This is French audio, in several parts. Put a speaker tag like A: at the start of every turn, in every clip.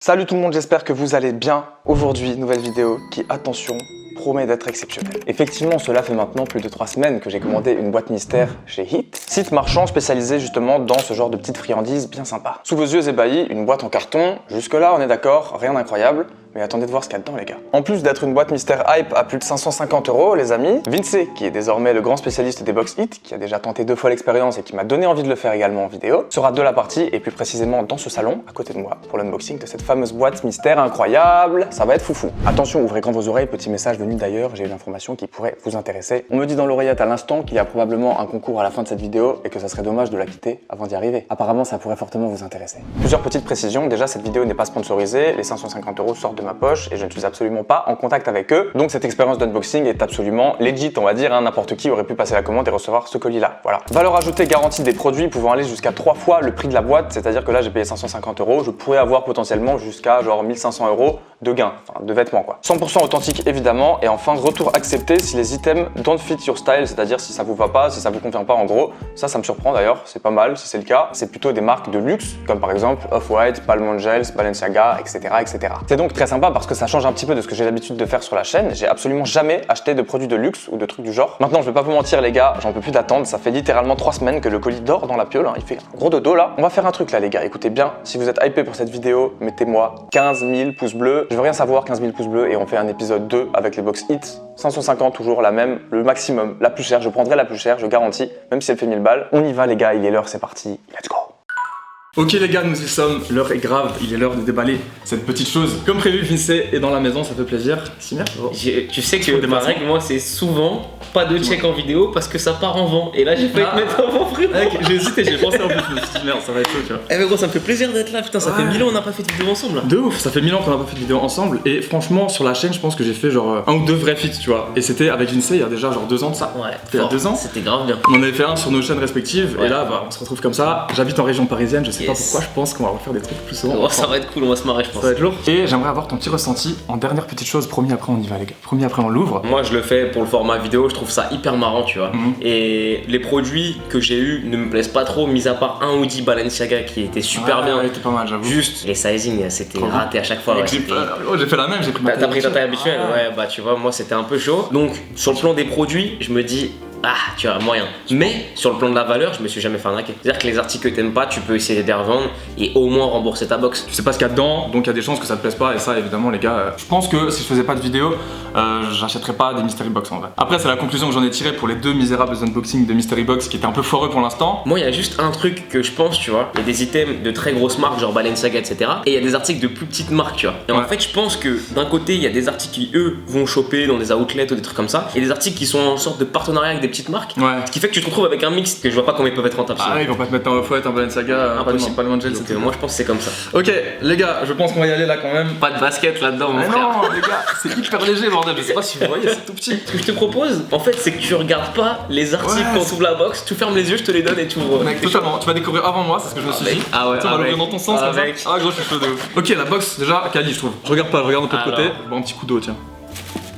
A: Salut tout le monde, j'espère que vous allez bien. Aujourd'hui, nouvelle vidéo qui, attention, promet d'être exceptionnelle. Effectivement, cela fait maintenant plus de 3 semaines que j'ai commandé une boîte mystère chez Hit, site marchand spécialisé justement dans ce genre de petites friandises bien sympas. Sous vos yeux ébahis, une boîte en carton, jusque-là on est d'accord, rien d'incroyable. Mais attendez de voir ce qu'il y a dedans les gars. En plus d'être une boîte mystère hype à plus de 550 € les amis, Vince, qui est désormais le grand spécialiste des box hits, qui a déjà tenté 2 fois l'expérience et qui m'a donné envie de le faire également en vidéo, sera de la partie et plus précisément dans ce salon, à côté de moi, pour l'unboxing de cette fameuse boîte mystère incroyable. Ça va être foufou. Attention, ouvrez grand vos oreilles, petit message venu d'ailleurs, j'ai une information qui pourrait vous intéresser. On me dit dans l'oreillette à l'instant qu'il y a probablement un concours à la fin de cette vidéo et que ça serait dommage de la quitter avant d'y arriver. Apparemment ça pourrait fortement vous intéresser. Plusieurs petites précisions, déjà cette vidéo n'est pas sponsorisée, les 550 € sortent de ma poche et je ne suis absolument pas en contact avec eux, donc cette expérience d'unboxing est absolument legit, on va dire, hein. N'importe qui aurait pu passer la commande et recevoir ce colis là, voilà. Valeur ajoutée garantie des produits pouvant aller jusqu'à 3 fois le prix de la boîte, c'est-à-dire que là j'ai payé 550 €, je pourrais avoir potentiellement jusqu'à genre 1500 € de gain, enfin de vêtements quoi. 100% authentique évidemment, et enfin retour accepté si les items don't fit your style, c'est-à-dire si ça vous va pas, si ça vous convient pas en gros, ça me surprend d'ailleurs, c'est pas mal si c'est le cas, c'est plutôt des marques de luxe, comme par exemple Off-White, Palm Angels, Balenciaga, etc. etc. C'est donc très sympa parce que ça change un petit peu de ce que j'ai l'habitude de faire sur la chaîne. J'ai absolument jamais acheté de produits de luxe ou de trucs du genre. Maintenant, je vais pas vous mentir les gars, j'en peux plus d'attendre. Ça fait littéralement 3 semaines que le colis dort dans la piole, hein. Il fait un gros dodo là. On va faire un truc là les gars, écoutez bien. Si vous êtes hypé pour cette vidéo, mettez-moi 15 000 pouces bleus. Je veux rien savoir, 15 000 pouces bleus et on fait un épisode 2 avec les box hits. 550 toujours la même, le maximum, la plus chère. Je prendrai la plus chère, je garantis, même si elle fait 1000 balles. On y va les gars, il est l'heure, c'est parti. Let's go.
B: Ok les gars, nous y sommes, l'heure est grave, il est l'heure de déballer cette petite chose. Comme prévu, Vince est dans la maison, ça fait plaisir. Simir,
C: tu sais que ma règle, moi, c'est souvent pas de check en vidéo parce que ça part en vent. Et là, j'ai failli te mettre en vent, frérot.
B: Mec, j'ai hésité, j'ai pensé en plus, je me suis dit merde, ça va être chaud, tu vois.
C: Eh mais gros, ça me fait plaisir d'être là, putain, ça fait 1000 ans qu'on n'a pas fait de vidéo ensemble là.
B: De ouf, ça fait 1000 ans qu'on n'a pas fait de vidéo ensemble. Et franchement, sur la chaîne, je pense que j'ai fait genre 1 ou 2 vrais feats, tu vois. Et c'était avec Vince il y a déjà genre 2 ans de ça.
C: Ouais,
B: c'était il y a 2 ans.
C: C'était grave bien.
B: On en avait fait un sur nos chaînes respectives,
C: Ouais.
B: et là, bah, on se retrouve comme ça. J'habite en région parisienne, je sais pas pourquoi, je pense qu'on va refaire des trucs plus souvent.
C: Oh, ça va être cool, on va se marrer, je pense.
B: Ça va être lourd. Et j'aimerais avoir ton petit ressenti en dernière petite chose, promis après on y va les gars. Promis après on l'ouvre.
C: Moi, je le fais pour le format vidéo, je trouve ça hyper marrant, tu vois. Et les produits que j'ai eu ne me plaisent pas trop, mis à part un hoodie Balenciaga qui était super bien.
B: Ouais, était pas mal, j'avoue.
C: Juste les sizing, c'était raté à chaque fois. Ouais,
B: j'ai fait la même, j'ai pris ma taille.
C: T'as pris ta taille
B: habituelle.
C: habituelle, ouais, bah tu vois, moi c'était un peu chaud. Donc, sur le plan des produits, je me dis, ah, tu as moyen. Mais sur le plan de la valeur, je me suis jamais fait arnaquer. C'est-à-dire que les articles que t'aimes pas, tu peux essayer de les revendre et au moins rembourser ta box.
B: Tu sais pas ce qu'il y a dedans, donc il y a des chances que ça te plaise pas. Et ça, évidemment, les gars, je pense que si je faisais pas de vidéo, j'achèterais pas des mystery box en vrai. Après, c'est la conclusion que j'en ai tirée pour les 2 misérables unboxings de mystery box qui étaient un peu foireux pour l'instant.
C: Moi, il y a juste un truc que je pense, tu vois. Il y a des items de très grosses marques, genre Balenciaga, etc. Et il y a des articles de plus petites marques, tu vois. Et en fait, je pense que d'un côté, il y a des articles qui, eux, vont choper dans des outlets ou des trucs comme ça. Et des articles qui sont en sorte de partenariat avec des petites marques.
B: Ouais.
C: Ce qui fait que tu te retrouves avec un mix que je vois pas comment ils peuvent être rentables.
B: Ah, ils vont pas te mettre en Off-White, en Balenciaga,
C: Impossible.
B: Palm Angels,
C: Donc, moi, je pense que c'est comme ça.
B: Ok, les gars, je pense qu'on va y aller là quand même.
C: Pas de basket là-dedans, mon
B: Mais
C: frère.
B: non, les gars, c'est hyper léger, bordel. Je sais pas si vous voyez, c'est tout petit.
C: Ce que je te propose, en fait, c'est que tu regardes pas les articles quand tu ouvres la box, tu fermes les yeux, je te les donne et tu ouvres.
B: Mec, totalement, tu vas découvrir avant moi, c'est ce que je me suis dit.
C: Ah ouais,
B: Tu vas l'ouvrir dans ton sens comme ça. Ah, gros, je suis chaud de ouf. Ok, la box, déjà, quali, je trouve. Je regarde pas, je regarde un peu de côté. Je bois un petit coup d'eau, tiens.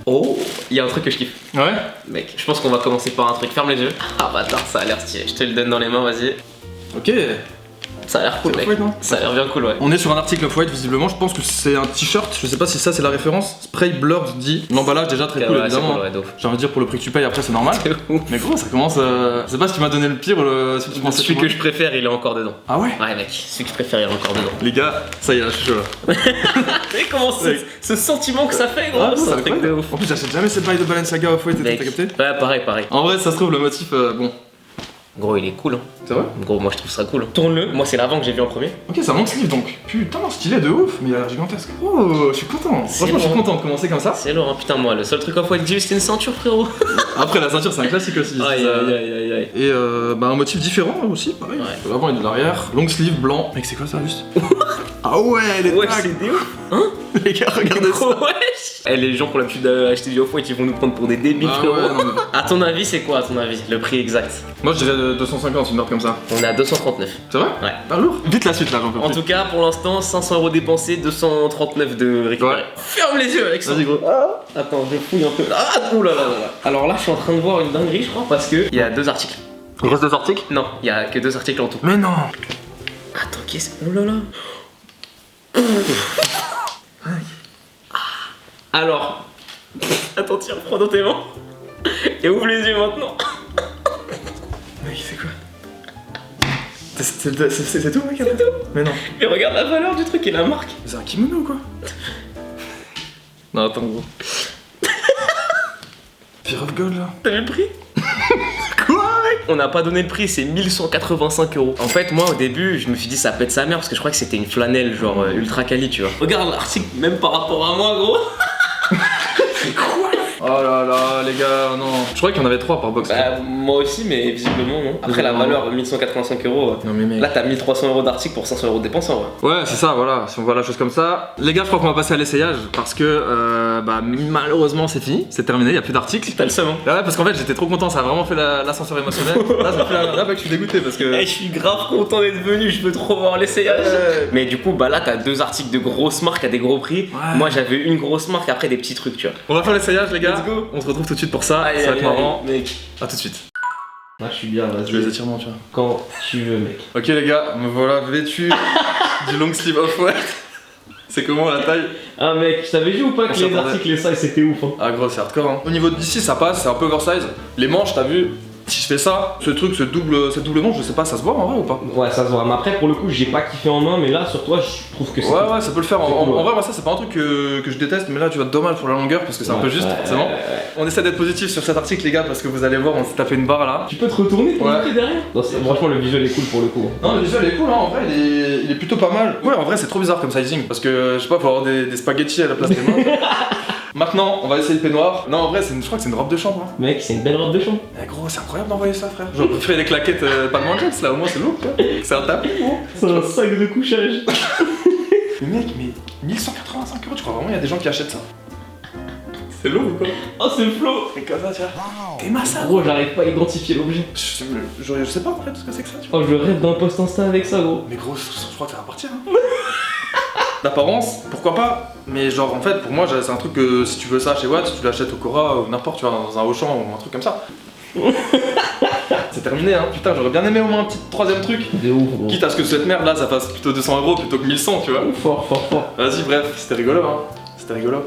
C: Oh, il y a un truc que je kiffe.
B: Ouais.
C: Mec, je pense qu'on va commencer par un truc. Ferme les yeux. Ah bâtard, ça a l'air stylé. Je te le donne dans les mains, vas-y.
B: Ok.
C: Ça a l'air cool, mec.
B: Off-White, non?
C: Ça a l'air bien cool, ouais.
B: On est sur un article Off-White, visiblement. Je pense que c'est un t-shirt. Je sais pas si ça c'est la référence. Spray Blurred dit. L'emballage déjà très cool,
C: Ouais,
B: évidemment.
C: cool, ouais, d'ouf.
B: J'ai envie de dire pour le prix que tu payes, après c'est normal. Mais gros, ça commence. Je sais pas si tu m'as donné le pire ou si tu pensais
C: Celui que je préfère, il est encore dedans.
B: Ah ouais?
C: Ouais, mec, celui que je préfère, il est encore dedans.
B: Les gars, ça y est, là, je suis chaud là.
C: Mais comment ce sentiment que ça fait, gros,
B: Ah,
C: c'est un
B: c'est
C: truc de
B: incroyable.
C: ouf.
B: En plus, j'achète jamais cette bail de Balenciaga Off-White, t'as
C: Mec,
B: capté?
C: ouais, pareil.
B: En vrai, ça se trouve, le motif, bon.
C: Gros, il est cool, hein.
B: C'est vrai?
C: Gros, moi je trouve ça cool. Tourne-le, moi c'est l'avant que j'ai vu en premier.
B: Ok, ça manque sleeve donc. Putain, stylé de ouf, mais il a l'air gigantesque. Oh, je suis content. Franchement, je suis content de commencer comme ça.
C: C'est lourd, hein, putain, moi, le seul truc en White Dieu, c'était une ceinture, frérot.
B: Après, la ceinture, c'est un classique aussi.
C: Aïe.
B: Et bah, un motif différent aussi, pareil.
C: Ouais.
B: De l'avant et de l'arrière. Long sleeve blanc. Mec, c'est quoi ça juste? Ah ouais, les
C: Ouais,
B: tags.
C: c'est des ouf. Hein?
B: Les gars, regardez ça.
C: Wesh. Eh, les gens qui ont l'habitude d'acheter du Off-White, ils vont nous prendre pour des débiles,
B: Ah
C: frérot.
B: ouais, non, mais-
C: À ton avis, c'est quoi, à ton avis, le prix exact?
B: Moi, je dirais 250, une marque comme ça.
C: On est à 239.
B: C'est vrai?
C: Ouais.
B: Pas lourd. Vite la suite là, j'en peux
C: En
B: plus.
C: tout cas, pour l'instant, 500 € dépensés, 239 de récupérer.
B: Ouais.
C: Ferme les yeux, Alexandre.
B: Vas-y, gros.
C: Attends, je fouille un peu. Ah, oulala. Alors là, je suis en train de voir une dinguerie, je crois, parce que il y a 2 articles.
B: Il reste 2 articles?
C: Non, il y a que 2 articles en tout.
B: Mais non.
C: Attends, qu'est-ce que. Oh là là. Alors, attends, tiens, prends dans tes mains et ouvre les yeux maintenant.
B: Mec, c'est quoi? C'est tout, mec? C'est tout. Mais non.
C: Mais regarde la valeur du truc et la marque.
B: C'est un kimono ou quoi? Non, attends, gros. Fear of God là.
C: T'as vu le prix?
B: Quoi, mec?
C: On n'a pas donné le prix, c'est 1185 €. En fait, moi au début, je me suis dit ça pète sa mère parce que je crois que c'était une flanelle genre ultra quali, tu vois. Regarde l'article, même par rapport à moi, gros.
B: C'est quoi? Oh là là, les gars, non. Je croyais qu'il y en avait 3 par box.
C: Bah, moi aussi, mais visiblement non. Après, la valeur 1185 €.
B: Non, mais mec.
C: Là, t'as 1300 € d'article pour 500 € de dépenses en vrai.
B: Ouais, c'est ça, voilà, si on voit la chose comme ça. Les gars, je crois qu'on va passer à l'essayage parce que malheureusement c'est fini, c'est terminé, il n'y a plus d'articles.
C: T'as le seum, hein.
B: Ouais, parce qu'en fait j'étais trop content, ça a vraiment fait l'ascenseur émotionnel. Là, ça fait là, mec, je suis dégoûté parce que.
C: Je suis grave content d'être venu, je veux trop voir l'essayage. Mais du coup, bah là, t'as 2 articles de grosses marques à des gros prix.
B: Ouais.
C: Moi, j'avais une grosse marque, après des petits trucs, tu vois.
B: On va faire l'essayage, les gars.
C: Let's go.
B: On se retrouve tout de suite pour ça,
C: Allez,
B: ça va être marrant.
C: mec.
B: A tout de suite.
C: Là, je suis bien,
B: Je vais les étirements, tu vois.
C: Quand tu veux, mec.
B: Ok, les gars, me voilà vêtu du long sleeve off-white. C'est comment la taille?
C: Ah, mec, je t'avais dit ou pas que
B: s'y
C: les
B: attendait.
C: articles, les sizes, c'était ouf, hein.
B: Ah, gros, c'est hardcore, hein. Au niveau d'ici, ça passe, c'est un peu oversize. Les manches, t'as vu? Si je fais ça, ce truc, cette double manche, je sais pas, ça se voit en vrai ou pas?
C: Ouais, ça se voit. Mais après, pour le coup, j'ai pas kiffé en main, mais là, sur toi, je trouve que c'est.
B: Ouais, ça peut le faire.
C: C'est
B: En
C: cool, ouais.
B: vrai, moi, ça, c'est pas un truc que je déteste, mais là, tu vois, dommage pour la longueur parce que c'est un peu juste, forcément. On essaie d'être positif sur cet article, les gars, parce que vous allez voir, on s'est tapé une barre là.
C: Tu peux te retourner pour
B: Ouais.
C: montrer derrière? Non, franchement, le visuel est cool pour le coup.
B: Non, le visuel est cool, hein, en vrai, il est plutôt pas mal. Ouais, en vrai, c'est trop bizarre comme sizing parce que je sais pas, faut avoir des spaghettis à la place des mains. Maintenant, on va essayer le peignoir. Non, en vrai, je crois que c'est une robe de chambre. Hein.
C: Mec, c'est une belle robe de chambre.
B: Eh, gros, c'est incroyable d'envoyer ça, frère. J'aurais préféré les claquettes pas de manchettes, là, au moins, c'est lourd, tu vois. C'est un tapis, gros.
C: C'est un sac de couchage.
B: Mais mec, mais 1185 €, tu crois vraiment il y a des gens qui achètent ça? C'est lourd ou quoi?
C: Oh, c'est Flo.
B: C'est comme ça, tu vois. T'es massa.
C: Gros, j'arrive pas à identifier l'objet.
B: Je sais pas en fait ce que c'est que ça, tu vois.
C: Oh, je rêve d'un post Insta avec ça, gros.
B: Mais gros, je crois que ça va partir. Hein. D'apparence, pourquoi pas? Mais genre, en fait, pour moi, c'est un truc que si tu veux ça chez Watt, tu l'achètes au Cora ou n'importe, tu vois, dans un Auchan ou un truc comme ça. C'est terminé, hein. Putain, j'aurais bien aimé au moins un petit troisième truc.
C: De ouf, gros.
B: Quitte à ce que cette merde là, ça fasse plutôt 200 € plutôt que 1100, tu vois.
C: Fort.
B: Vas-y, bref, c'était rigolo, hein. C'était rigolo.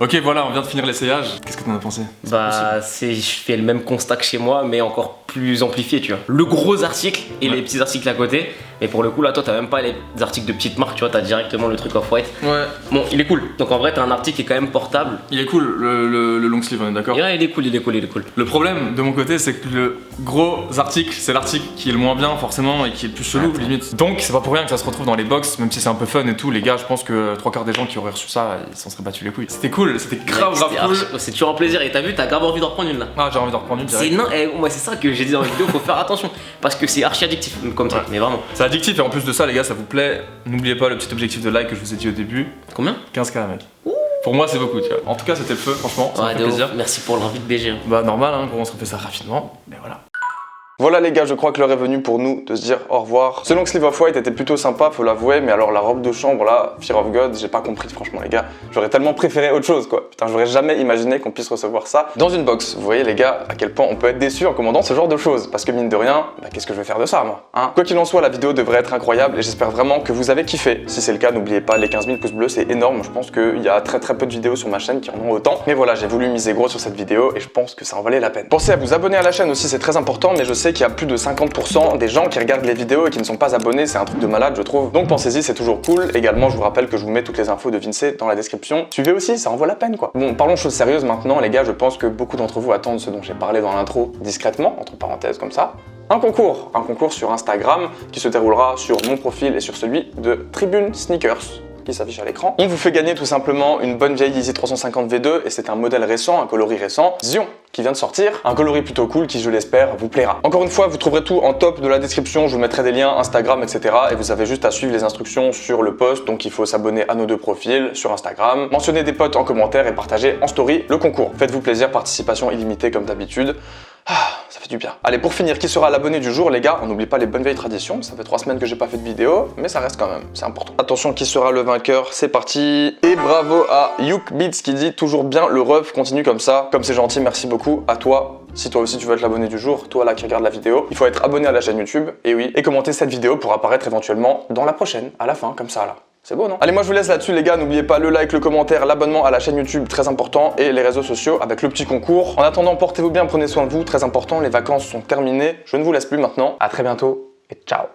B: Ok, voilà, on vient de finir l'essayage. Qu'est-ce que t'en as pensé?
C: Bah, je fais le même constat que chez moi, mais encore plus amplifié, tu vois. Le gros article et les petits articles à côté. Et pour le coup, là, toi, t'as même pas les articles de petites marques, tu vois, t'as directement le truc off-white.
B: Ouais.
C: Bon, il est cool. Donc en vrai, t'as un article qui est quand même portable.
B: Il est cool, le long sleeve, on est d'accord?
C: Ouais, il est cool.
B: Le problème de mon côté, c'est que le gros article, c'est l'article qui est le moins bien forcément et qui est le plus chelou limite. Donc c'est pas pour rien que ça se retrouve dans les box, même si c'est un peu fun et tout. Les gars, je pense que 3/4 des gens qui auraient reçu ça, ils s'en seraient battus les couilles. C'était cool, c'était grave cool.
C: C'est toujours un plaisir. Et t'as vu, t'as grave envie d'en reprendre une là.
B: Ah, j'ai envie d'en reprendre une
C: C'est
B: direct.
C: moi, c'est ça que j'ai dit dans la vidéo, faut faire attention. Parce que c'est archi addictif comme truc, mais vraiment.
B: C'est addictif et en plus de ça, les gars, ça vous plaît, n'oubliez pas le petit objectif de like que je vous ai dit au début.
C: Combien?
B: 15K, mec. Pour moi, c'est beaucoup, tu vois. En tout cas, c'était le feu, franchement. Ça me fait plaisir.
C: Merci pour l'envie de BG.
B: Bah, normal, hein, gros, on se refait ça rapidement. Mais voilà.
A: Voilà les gars, je crois que l'heure est venue pour nous de se dire au revoir. Ce long sleeve off-white était plutôt sympa, faut l'avouer, mais alors la robe de chambre là, Fear of God, j'ai pas compris franchement les gars. J'aurais tellement préféré autre chose quoi. Putain, j'aurais jamais imaginé qu'on puisse recevoir ça dans une box. Vous voyez les gars, à quel point on peut être déçu en commandant ce genre de choses. Parce que mine de rien, bah, qu'est-ce que je vais faire de ça moi hein. Quoi qu'il en soit, la vidéo devrait être incroyable et j'espère vraiment que vous avez kiffé. Si c'est le cas, n'oubliez pas les 15 000 pouces bleus, c'est énorme. Je pense qu'il y a très peu de vidéos sur ma chaîne qui en ont autant. Mais voilà, j'ai voulu miser gros sur cette vidéo et je pense que ça en valait la peine. Pensez à vous abonner à la chaîne aussi, c'est très important, mais je sais qu'il y a plus de 50% des gens qui regardent les vidéos et qui ne sont pas abonnés, c'est un truc de malade je trouve. Donc pensez-y, c'est toujours cool. Également, je vous rappelle que je vous mets toutes les infos de Vincey dans la description. Suivez aussi, ça en vaut la peine quoi. Bon, parlons choses sérieuses maintenant les gars, je pense que beaucoup d'entre vous attendent ce dont j'ai parlé dans l'intro discrètement, entre parenthèses comme ça. Un concours sur Instagram qui se déroulera sur mon profil et sur celui de Tribune Sneakers qui s'affiche à l'écran. On vous fait gagner tout simplement une bonne vieille Yeezy 350 V2 et c'est un modèle récent, un coloris récent, Zion, qui vient de sortir. Un coloris plutôt cool qui, je l'espère, vous plaira. Encore une fois, vous trouverez tout en top de la description, je vous mettrai des liens Instagram, etc. Et vous avez juste à suivre les instructions sur le post, donc il faut s'abonner à nos deux profils sur Instagram, mentionner des potes en commentaire et partager en story le concours. Faites-vous plaisir, participation illimitée comme d'habitude. Ah, ça fait du bien. Allez, pour finir, qui sera l'abonné du jour, les gars? On n'oublie pas les bonnes vieilles traditions. Ça fait 3 semaines que j'ai pas fait de vidéo, mais ça reste quand même, c'est important. Attention, qui sera le vainqueur? C'est parti. Et bravo à Youk Beats qui dit toujours bien le ref, continue comme ça. Comme c'est gentil, merci beaucoup à toi. Si toi aussi tu veux être l'abonné du jour, toi là qui regarde la vidéo, il faut être abonné à la chaîne YouTube, et oui, et commenter cette vidéo pour apparaître éventuellement dans la prochaine, à la fin, comme ça là. C'est beau, non? Allez, moi je vous laisse là-dessus les gars, n'oubliez pas le like, le commentaire, l'abonnement à la chaîne YouTube, très important, et les réseaux sociaux avec le petit concours. En attendant, portez-vous bien, prenez soin de vous, très important, les vacances sont terminées. Je ne vous laisse plus maintenant. À très bientôt et ciao.